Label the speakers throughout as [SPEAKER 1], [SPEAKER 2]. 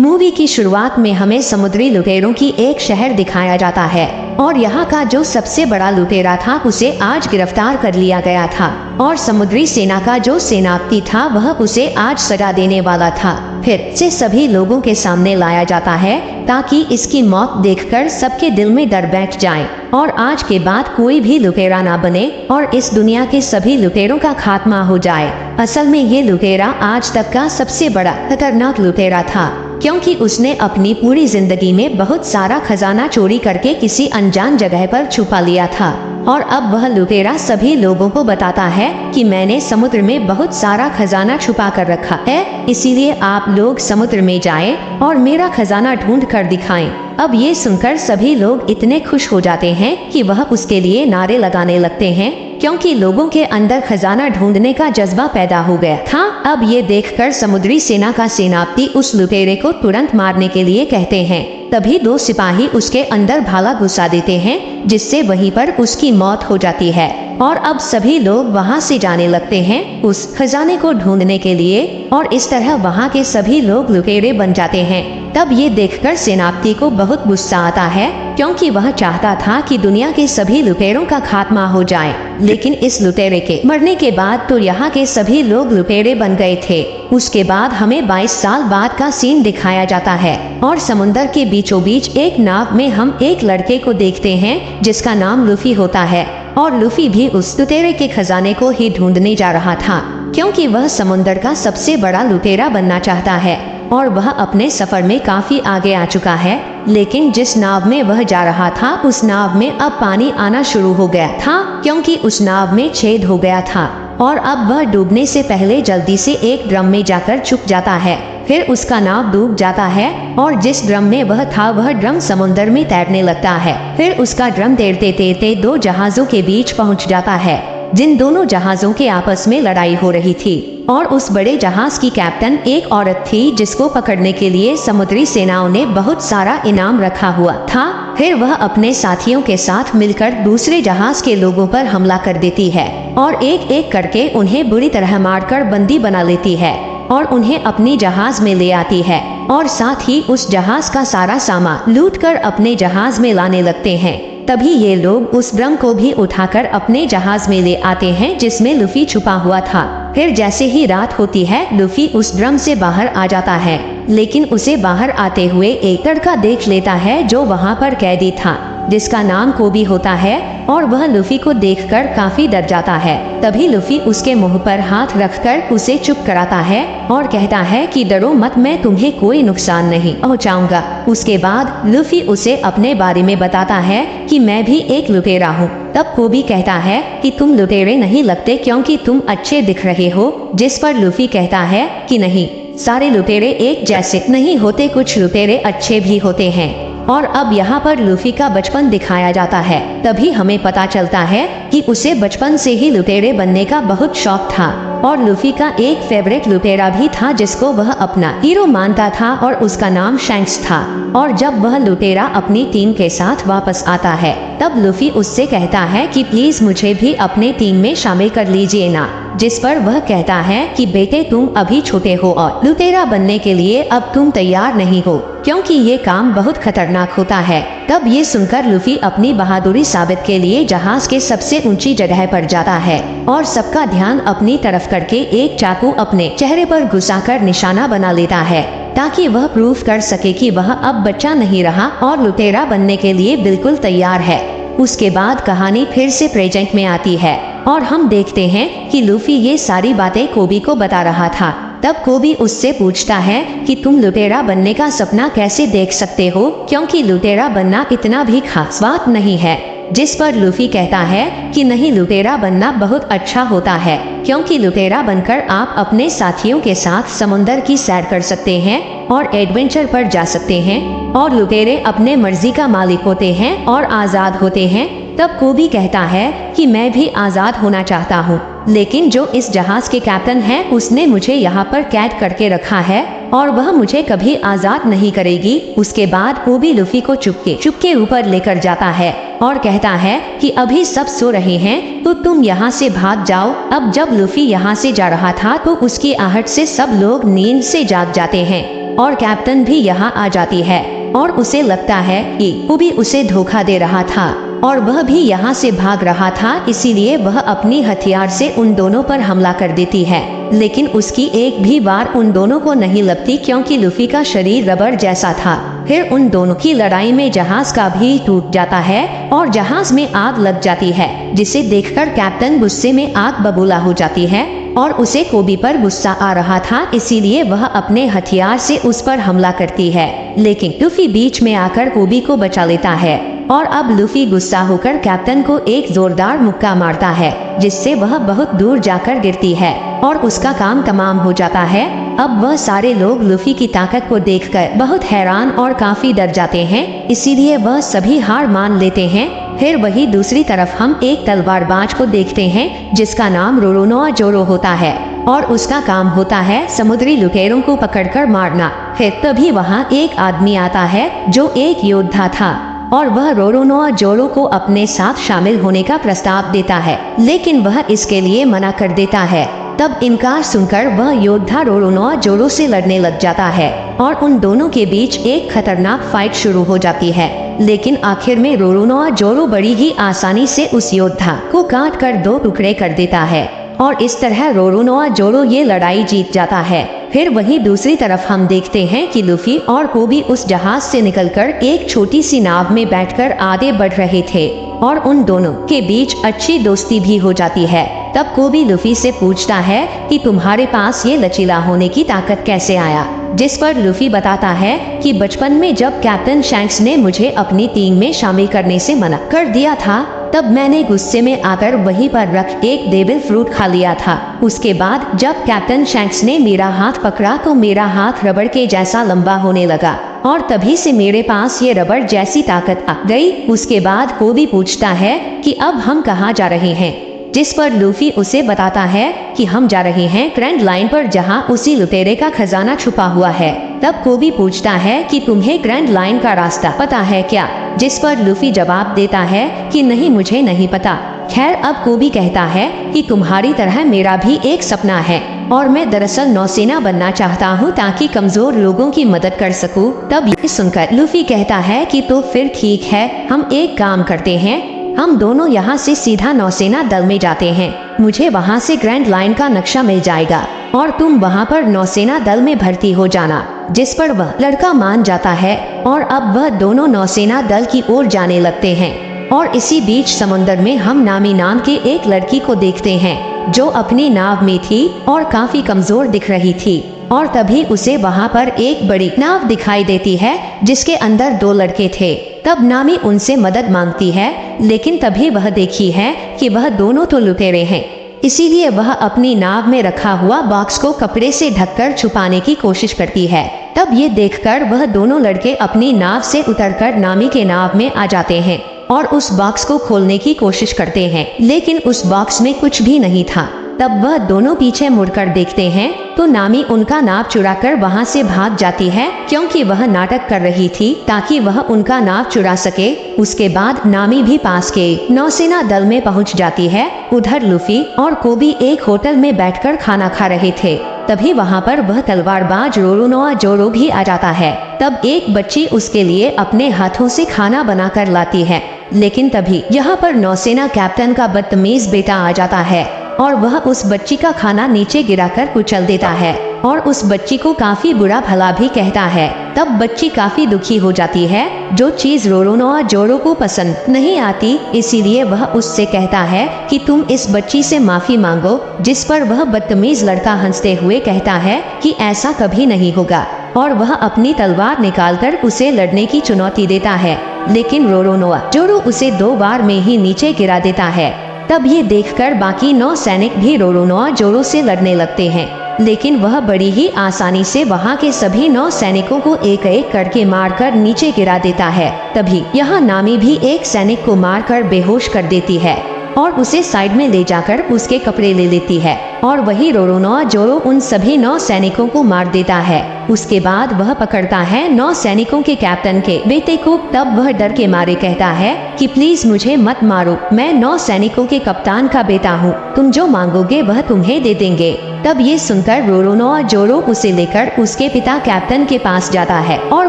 [SPEAKER 1] Movie की शुरुआत में हमें समुद्री लुटेरों की एक शहर दिखाया जाता है और यहाँ का जो सबसे बड़ा लुटेरा था उसे आज गिरफ्तार कर लिया गया था और समुद्री सेना का जो सेनापति था वह उसे आज सजा देने वाला था। फिर से सभी लोगों के सामने लाया जाता है ताकि इसकी मौत देखकर सबके दिल में डर बैठ जाए और आज के बाद कोई भी लुटेरा ना बने और इस दुनिया के सभी लुटेरों का खात्मा हो जाए। असल में ये लुटेरा आज तक का सबसे बड़ा खतरनाक लुटेरा था, क्योंकि उसने अपनी पूरी जिंदगी में बहुत सारा खजाना चोरी करके किसी अनजान जगह पर छुपा लिया था और अब वह लुटेरा सभी लोगों को बताता है कि मैंने समुद्र में बहुत सारा खजाना छुपा कर रखा है, इसीलिए आप लोग समुद्र में जाएं और मेरा खजाना ढूंढ कर दिखाएं। अब ये सुनकर सभी लोग इतने खुश हो जाते हैं कि वह उसके लिए नारे लगाने लगते हैं, क्योंकि लोगों के अंदर खजाना ढूंढने का जज्बा पैदा हो गया था। अब ये देखकर समुद्री सेना का सेनापति उस लुटेरे को तुरंत मारने के लिए कहते हैं। तभी दो सिपाही उसके अंदर भाला घुसा देते हैं, जिससे वहीं पर उसकी मौत हो जाती है और अब सभी लोग वहां से जाने लगते हैं उस खजाने को ढूंढने के लिए और इस तरह वहां के सभी लोग लुटेरे बन जाते हैं। तब ये देखकर सेनापति को बहुत गुस्सा आता है, क्योंकि वह चाहता था कि दुनिया के सभी लुटेरों का खात्मा हो जाए, लेकिन इस लुटेरे के मरने के बाद तो यहाँ के सभी लोग लुटेरे बन गए थे। उसके बाद हमें 22 साल बाद का सीन दिखाया जाता है और समुंदर के बीचों बीच एक नाव में हम एक लड़के को देखते हैं जिसका नाम लूफी होता है और लूफी भी उस लुटेरे के खजाने को ही ढूंढने जा रहा था, क्योंकि वह समुंदर का सबसे बड़ा लुटेरा बनना चाहता है और वह अपने सफर में काफी आगे आ चुका है। लेकिन जिस नाव में वह जा रहा था उस नाव में अब पानी आना शुरू हो गया था, क्योंकि उस नाव में छेद हो गया था और अब वह डूबने से पहले जल्दी से एक ड्रम में जाकर छुप जाता है। फिर उसका नाव डूब जाता है और जिस ड्रम में वह था वह ड्रम समुंदर में तैरने लगता है। फिर उसका ड्रम तैरते तैरते दो जहाजों के बीच पहुंच जाता है, जिन दोनों जहाजों के आपस में लड़ाई हो रही थी और उस बड़े जहाज की कैप्टन एक औरत थी जिसको पकड़ने के लिए समुद्री सेनाओं ने बहुत सारा इनाम रखा हुआ था। फिर वह अपने साथियों के साथ मिलकर दूसरे जहाज के लोगों पर हमला कर देती है और एक एक करके उन्हें बुरी तरह मारकर बंदी बना लेती है और उन्हें अपनी जहाज में ले आती है और साथ ही उस जहाज का सारा सामान लूटकर अपने जहाज में लाने लगते हैं। तभी ये लोग उस ड्रम को भी उठाकर अपने जहाज में ले आते हैं जिसमें लूफी छुपा हुआ था। फिर जैसे ही रात होती है लूफी उस ड्रम से बाहर आ जाता है, लेकिन उसे बाहर आते हुए एक लड़का देख लेता है जो वहाँ पर कैदी था, जिसका नाम कोबी होता है और वह लूफी को देखकर काफी डर जाता है। तभी लूफी उसके मुंह पर हाथ रखकर उसे चुप कराता है और कहता है कि डरो मत, मैं तुम्हें कोई नुकसान नहीं पहुंचाऊंगा। उसके बाद लूफी उसे अपने बारे में बताता है कि मैं भी एक लुटेरा हूँ। तब कोबी कहता है कि तुम लुटेरे नहीं लगते क्योंकि तुम अच्छे दिख रहे हो, जिस पर लूफी कहता है कि नहीं, सारे लुटेरे एक जैसे नहीं होते, कुछ लुटेरे अच्छे भी होते हैं। और अब यहाँ पर लूफी का बचपन दिखाया जाता है। तभी हमें पता चलता है कि उसे बचपन से ही लुटेरे बनने का बहुत शौक था और लूफी का एक फेवरेट लुटेरा भी था जिसको वह अपना हीरो मानता था और उसका नाम शैंक्स था। और जब वह लुटेरा अपनी टीम के साथ वापस आता है तब लूफी उससे कहता है कि प्लीज मुझे भी अपने टीम में शामिल कर लीजिए ना, जिस पर वह कहता है कि बेटे तुम अभी छोटे हो और लुटेरा बनने के लिए अब तुम तैयार नहीं हो, क्योंकि ये काम बहुत खतरनाक होता है। तब ये सुनकर लूफी अपनी बहादुरी साबित के लिए जहाज के सबसे ऊंची जगह पर जाता है और सबका ध्यान अपनी तरफ करके एक चाकू अपने चेहरे पर घुसाकर निशाना बना लेता है, ताकि वह प्रूफ कर सके कि वह अब बच्चा नहीं रहा और लुटेरा बनने के लिए बिल्कुल तैयार है। उसके बाद कहानी फिर से प्रेजेंट में आती है और हम देखते हैं कि लूफी ये सारी बातें कोबी को बता रहा था। तब कोबी उससे पूछता है कि तुम लुटेरा बनने का सपना कैसे देख सकते हो, क्योंकि लुटेरा बनना इतना भी खास बात नहीं है। जिस पर लूफी कहता है कि नहीं, लुटेरा बनना बहुत अच्छा होता है, क्योंकि लुटेरा बनकर आप अपने साथियों के साथ समुंदर की सैर कर सकते हैं और एडवेंचर पर जा सकते हैं और लुटेरे अपने मर्जी का मालिक होते हैं और आजाद होते हैं। तब कोबी कहता है कि मैं भी आजाद होना चाहता हूँ, लेकिन जो इस जहाज के कैप्टन है उसने मुझे यहाँ पर कैद करके रखा है और वह मुझे कभी आजाद नहीं करेगी। उसके बाद कोबी लूफी को चुपके ऊपर लेकर जाता है और कहता है कि अभी सब सो रहे हैं तो तुम यहाँ से भाग जाओ। अब जब लूफी यहाँ से जा रहा था तो उसकी आहट से सब लोग नींद से जाग जाते हैं और कैप्टन भी यहाँ आ जाती है और उसे लगता है कि वो भी उसे धोखा दे रहा था और वह भी यहाँ से भाग रहा था, इसीलिए वह अपनी हथियार से उन दोनों पर हमला कर देती है। लेकिन उसकी एक भी बार उन दोनों को नहीं लगती क्योंकि लूफी का शरीर रबर जैसा था। फिर उन दोनों की लड़ाई में जहाज का भी टूट जाता है और जहाज में आग लग जाती है, जिसे देखकर कैप्टन गुस्से में आग बबूला हो जाती है और उसे कोबी पर गुस्सा आ रहा था, इसीलिए वह अपने हथियार से उस पर हमला करती है। लेकिन लूफी बीच में आकर कोबी को बचा लेता है और अब लूफी गुस्सा होकर कैप्टन को एक जोरदार मुक्का मारता है, जिससे वह बहुत दूर जाकर गिरती है और उसका काम तमाम हो जाता है। अब वह सारे लोग लूफी की ताकत को देखकर बहुत हैरान और काफी डर जाते हैं, इसीलिए वह सभी हार मान लेते हैं। फिर वही दूसरी तरफ हम एक तलवारबाज को देखते हैं जिसका नाम रोरोनोआ जोरो होता है और उसका काम होता है समुद्री लुटेरों को पकड़कर मारना। फिर तभी वहाँ एक आदमी आता है जो एक योद्धा था और वह रोरोनोआ जोरो को अपने साथ शामिल होने का प्रस्ताव देता है, लेकिन वह इसके लिए मना कर देता है। तब इनकार सुनकर वह योद्धा रोरोनोआ जोरो से लड़ने लग जाता है और उन दोनों के बीच एक खतरनाक फाइट शुरू हो जाती है। लेकिन आखिर में रोरोनोआ जोरो बड़ी ही आसानी से उस योद्धा को काट कर 2 टुकड़े कर देता है और इस तरह रोरोनोआ जोरो ये लड़ाई जीत जाता है। फिर वहीं दूसरी तरफ हम देखते हैं कि लूफी और कोबी उस जहाज से निकलकर एक छोटी सी नाव में बैठकर आगे बढ़ रहे थे और उन दोनों के बीच अच्छी दोस्ती भी हो जाती है। तब कोबी लूफी से पूछता है कि तुम्हारे पास ये लचीला होने की ताकत कैसे आया, जिस पर लूफी बताता है कि बचपन में जब कैप्टन शैंक्स ने मुझे अपनी टीम में शामिल करने से मना कर दिया था, तब मैंने गुस्से में आकर वहीं पर रख एक डेविल फ्रूट खा लिया था। उसके बाद जब कैप्टन शैंक्स ने मेरा हाथ पकड़ा तो मेरा हाथ रबड़ के जैसा लंबा होने लगा और तभी से मेरे पास ये रबड़ जैसी ताकत आ गई। उसके बाद कोबी पूछता है कि अब हम कहाँ जा रहे हैं, जिस पर लूफी उसे बताता है कि हम जा रहे हैं ग्रैंड लाइन पर, जहां उसी लुटेरे का खजाना छुपा हुआ है। तब कोबी पूछता है कि तुम्हें ग्रैंड लाइन का रास्ता पता है क्या, जिस पर लूफी जवाब देता है कि नहीं, मुझे नहीं पता। खैर, अब कोबी कहता है कि तुम्हारी तरह मेरा भी एक सपना है और मैं दरअसल नौसेना बनना चाहता हूँ ताकि कमजोर लोगों की मदद कर सकूँ। तब ये सुनकर लूफी कहता है कि तो फिर ठीक है, हम एक काम करते हैं, हम दोनों यहाँ से सीधा नौसेना दल में जाते हैं। मुझे वहाँ से ग्रैंड लाइन का नक्शा मिल जाएगा और तुम वहाँ पर नौसेना दल में भर्ती हो जाना। जिस पर वह लड़का मान जाता है और अब वह दोनों नौसेना दल की ओर जाने लगते हैं। और इसी बीच समुद्र में हम नामी नाम के एक लड़की को देखते हैं जो अपनी नाव में थी और काफी कमजोर दिख रही थी और तभी उसे वहाँ पर एक बड़ी नाव दिखाई देती है जिसके अंदर 2 लड़के थे। तब नामी उनसे मदद मांगती है, लेकिन तभी वह देखी है कि वह दोनों तो लुटेरे हैं, इसीलिए वह अपनी नाव में रखा हुआ बॉक्स को कपड़े से ढककर छुपाने की कोशिश करती है। तब ये देखकर वह दोनों लड़के अपनी नाव से उतरकर नामी के नाव में आ जाते हैं और उस बॉक्स को खोलने की कोशिश करते हैं, लेकिन उस बॉक्स में कुछ भी नहीं था। तब वह दोनों पीछे मुड़कर देखते हैं तो नामी उनका नाव चुराकर वहां से भाग जाती है, क्योंकि वह नाटक कर रही थी ताकि वह उनका नाव चुरा सके। उसके बाद नामी भी पास के नौसेना दल में पहुंच जाती है। उधर लूफी और कोबी एक होटल में बैठकर खाना खा रहे थे। तभी वहां पर वह तलवारबाज रोरोनोआ जोरो भी आ जाता है। तब एक बच्ची उसके लिए अपने हाथों से खाना बनाकर लाती है, लेकिन तभी यहाँ पर नौसेना कैप्टन का बदतमीज बेटा आ जाता है और वह उस बच्ची का खाना नीचे गिराकर कुचल देता है और उस बच्ची को काफी बुरा भला भी कहता है। तब बच्ची काफी दुखी हो जाती है, जो चीज रोरोनोआ जोरो को पसंद नहीं आती, इसीलिए वह उससे कहता है कि तुम इस बच्ची से माफी मांगो। जिस पर वह बदतमीज लड़का हंसते हुए कहता है कि ऐसा कभी नहीं होगा और वह अपनी तलवार निकालकर उसे लड़ने की चुनौती देता है, लेकिन रोरोनोआ जोरो उसे 2 बार में ही नीचे गिरा देता है। तब ये देखकर बाकी 9 सैनिक भी रोरोनोआ जोरो से लड़ने लगते हैं, लेकिन वह बड़ी ही आसानी से वहाँ के सभी 9 सैनिकों को एक एक करके मारकर नीचे गिरा देता है। तभी यहाँ नामी भी एक सैनिक को मारकर बेहोश कर देती है और उसे साइड में ले जाकर उसके कपड़े ले लेती है और वही रोरोनोआ जोरो उन सभी 9 सैनिकों को मार देता है। उसके बाद वह पकड़ता है 9 सैनिकों के कैप्टन के बेटे को। तब वह डर के मारे कहता है कि प्लीज मुझे मत मारो, मैं 9 सैनिकों के कप्तान का बेटा हूँ, तुम जो मांगोगे वह तुम्हें दे देंगे। तब ये सुनकर रोरोनोआ जोरो उसे लेकर उसके पिता कैप्टन के पास जाता है और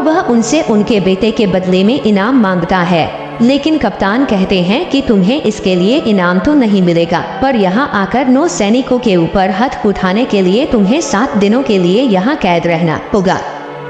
[SPEAKER 1] वह उनसे उनके बेटे के बदले में इनाम मांगता है। लेकिन कप्तान कहते हैं कि तुम्हें इसके लिए इनाम तो नहीं मिलेगा, पर यहाँ आकर 9 सैनिकों के ऊपर हथ उठाने के लिए तुम्हें 7 दिनों के लिए यहाँ कैद रहना होगा।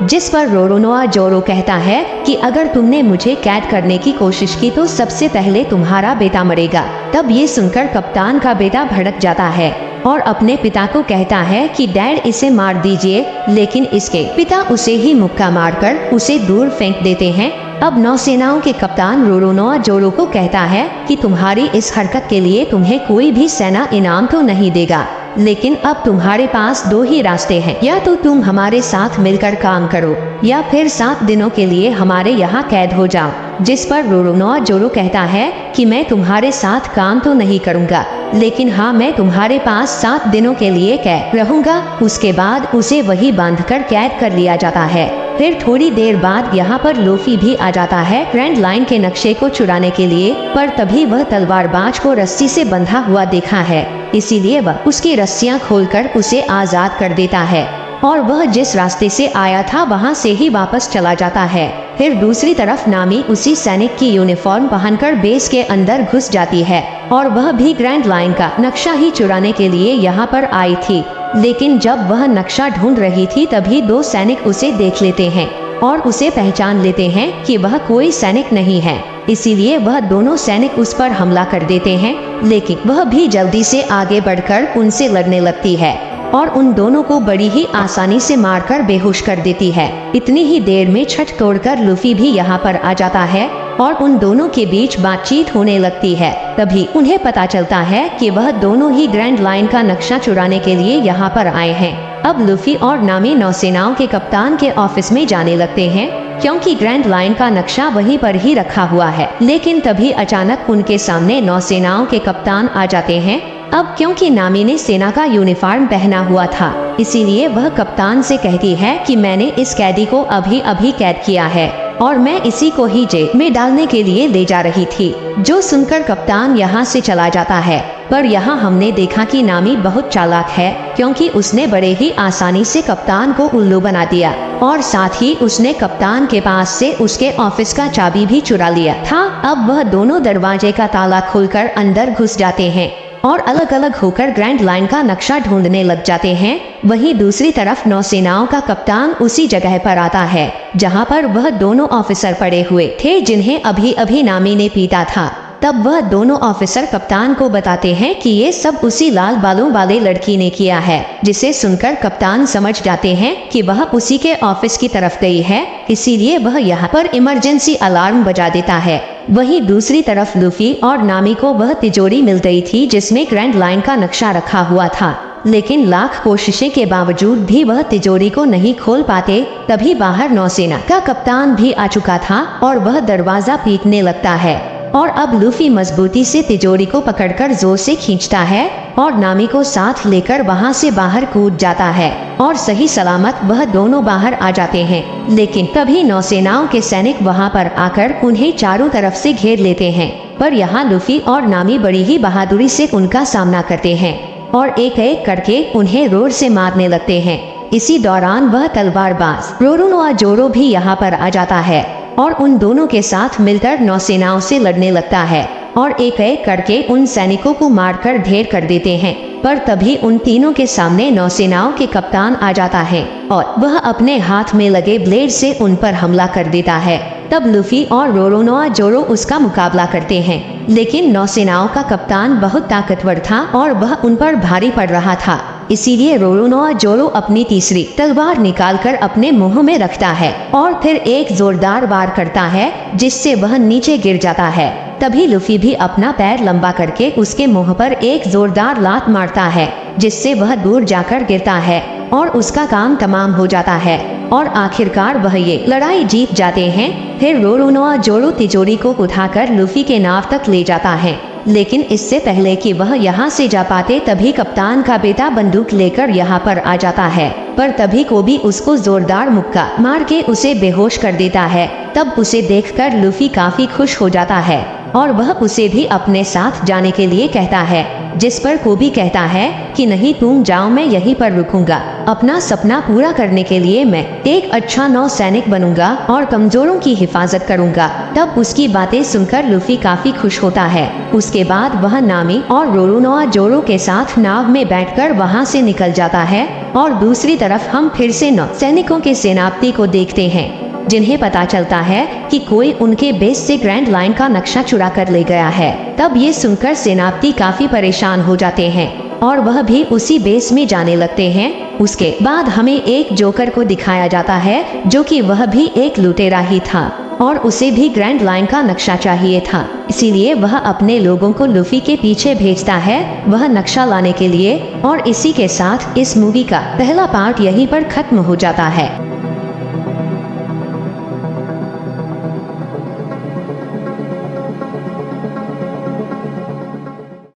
[SPEAKER 1] जिस पर रोरोनोआ जोरो कहता है कि अगर तुमने मुझे कैद करने की कोशिश की तो सबसे पहले तुम्हारा बेटा मरेगा। तब ये सुनकर कप्तान का बेटा भड़क जाता है और अपने पिता को कहता है कि डैड इसे मार दीजिए, लेकिन इसके पिता उसे ही मुक्का मारकर उसे दूर फेंक देते हैं। अब नौसेनाओं के कप्तान रोरोनोआ जोरो को कहता है कि तुम्हारी इस हरकत के लिए तुम्हें कोई भी सेना इनाम तो नहीं देगा, लेकिन अब तुम्हारे पास 2 ही रास्ते हैं, या तो तुम हमारे साथ मिलकर काम करो या फिर 7 दिनों के लिए हमारे यहाँ कैद हो जाओ। जिस पर रोरोनोआ जोरो कहता है कि मैं तुम्हारे साथ काम तो नहीं करूँगा, लेकिन हाँ मैं तुम्हारे पास 7 दिनों के लिए कैद रहूँगा। उसके बाद उसे वही बांधकर कैद कर लिया जाता है। फिर थोड़ी देर बाद यहाँ पर लूफी भी आ जाता है ग्रैंड लाइन के नक्शे को चुराने के लिए, पर तभी वह तलवारबाज को रस्सी से बंधा हुआ देखा है, इसीलिए वह उसकी रस्सियां खोलकर उसे आजाद कर देता है और वह जिस रास्ते से आया था वहां से ही वापस चला जाता है। फिर दूसरी तरफ नामी उसी सैनिक की यूनिफॉर्म पहनकर बेस के अंदर घुस जाती है और वह भी ग्रैंड लाइन का नक्शा ही चुराने के लिए यहाँ पर आई थी। लेकिन जब वह नक्शा ढूंढ रही थी तभी 2 सैनिक उसे देख लेते हैं और उसे पहचान लेते हैं कि वह कोई सैनिक नहीं है, इसीलिए वह दोनों सैनिक उस पर हमला कर देते हैं। लेकिन वह भी जल्दी से आगे बढ़कर उनसे लड़ने लगती है और उन दोनों को बड़ी ही आसानी से मारकर बेहोश कर देती है। इतनी ही देर में छत तोड़कर लूफी भी यहाँ पर आ जाता है और उन दोनों के बीच बातचीत होने लगती है। तभी उन्हें पता चलता है कि वह दोनों ही ग्रैंड लाइन का नक्शा चुराने के लिए यहाँ पर आए हैं। अब लूफी और नामी नौसेनाओं के कप्तान के ऑफिस में जाने लगते हैं क्योंकि ग्रैंड लाइन का नक्शा वहीं पर ही रखा हुआ है। लेकिन तभी अचानक उनके सामने नौसेनाओं के कप्तान आ जाते हैं। अब क्योंकि नामी ने सेना का यूनिफॉर्म पहना हुआ था, इसीलिए वह कप्तान से कहती है कि मैंने इस कैदी को अभी अभी कैद किया है और मैं इसी को ही जेल में डालने के लिए ले जा रही थी। जो सुनकर कप्तान यहाँ से चला जाता है, पर यहाँ हमने देखा कि नामी बहुत चालाक है क्योंकि उसने बड़े ही आसानी से कप्तान को उल्लू बना दिया और साथ ही उसने कप्तान के पास से उसके ऑफिस का चाबी भी चुरा लिया था। अब वह दोनों दरवाजे का ताला खोलकर अंदर घुस जाते हैं और अलग अलग होकर ग्रैंड लाइन का नक्शा ढूंढने लग जाते हैं। वहीं दूसरी तरफ नौसेनाओं का कप्तान उसी जगह पर आता है जहां पर वह दोनों ऑफिसर पड़े हुए थे जिन्हें अभी अभी नामी ने पीटा था। तब वह दोनों ऑफिसर कप्तान को बताते हैं कि ये सब उसी लाल बालों वाले लड़की ने किया है, जिसे सुनकर कप्तान समझ जाते हैं कि वह उसी के ऑफिस की तरफ गई है, इसीलिए वह यहाँ पर इमरजेंसी अलार्म बजा देता है। वहीं दूसरी तरफ लूफी और नामी को वह तिजोरी मिल गई थी जिसमें ग्रैंड लाइन का नक्शा रखा हुआ था, लेकिन लाख कोशिशें के बावजूद भी वह तिजोरी को नहीं खोल पाते। तभी बाहर नौसेना का कप्तान भी आ चुका था और वह दरवाजा पीटने लगता है और अब लूफी मजबूती से तिजोरी को पकड़कर जोर से खींचता है और नामी को साथ लेकर वहां से बाहर कूद जाता है और सही सलामत वह दोनों बाहर आ जाते हैं। लेकिन तभी नौसेनाओं के सैनिक वहां पर आकर उन्हें चारों तरफ से घेर लेते हैं, पर यहाँ लूफी और नामी बड़ी ही बहादुरी से उनका सामना करते हैं और एक एक करके उन्हें रोड से मारने लगते हैं। इसी दौरान वह तलवारबाज रोरोनोआ जोरो भी यहाँ पर आ जाता है और उन दोनों के साथ मिलकर नौसेनाओं से लड़ने लगता है और एक एक करके उन सैनिकों को मारकर ढेर कर देते हैं। पर तभी उन तीनों के सामने नौसेनाओं के कप्तान आ जाता है और वह अपने हाथ में लगे ब्लेड से उन पर हमला कर देता है। तब लूफी और रोरोनोआ जोरो उसका मुकाबला करते हैं, लेकिन नौसेनाओं का कप्तान बहुत ताकतवर था और वह उन पर भारी पड़ रहा था, इसीलिए रोरोनोआ जोरो अपनी तीसरी तलवार निकालकर अपने मुंह में रखता है और फिर एक जोरदार वार करता है जिससे वह नीचे गिर जाता है। तभी लूफी भी अपना पैर लंबा करके उसके मुंह पर एक जोरदार लात मारता है जिससे वह दूर जाकर गिरता है और उसका काम तमाम हो जाता है और आखिरकार वह ये लड़ाई जीत जाते हैं। फिर रोरोनोआ जोरो तिजोरी को उठाकर लूफी के नाव तक ले जाता है, लेकिन इससे पहले कि वह यहाँ से जा पाते तभी कप्तान का बेटा बंदूक लेकर यहाँ पर आ जाता है, पर तभी कोबी उसको जोरदार मुक्का मार के उसे बेहोश कर देता है। तब उसे देखकर लूफी काफी खुश हो जाता है और वह उसे भी अपने साथ जाने के लिए कहता है। जिस पर कोबी कहता है कि नहीं तुम जाओ, मैं यहीं पर रुकूंगा। अपना सपना पूरा करने के लिए मैं एक अच्छा नौसैनिक बनूंगा और कमजोरों की हिफाजत करूंगा। तब उसकी बातें सुनकर लूफी काफी खुश होता है। उसके बाद वह नामी और रोरोनोआ जोरो के साथ नाव में बैठकर वहां से निकल जाता है और दूसरी तरफ हम फिर से नौसैनिकों के सेनापति को देखते हैं, जिन्हें पता चलता है कि कोई उनके बेस से ग्रैंड लाइन का नक्शा चुरा कर ले गया है। तब ये सुनकर सेनापति काफी परेशान हो जाते हैं और वह भी उसी बेस में जाने लगते हैं। उसके बाद हमें एक जोकर को दिखाया जाता है, जो कि वह भी एक लुटेरा ही था और उसे भी ग्रैंड लाइन का नक्शा चाहिए था। इसीलिए वह अपने लोगों को लूफी के पीछे भेजता है वह नक्शा लाने के लिए। और इसी के साथ इस मूवी का पहला पार्ट यहीं पर खत्म हो जाता है।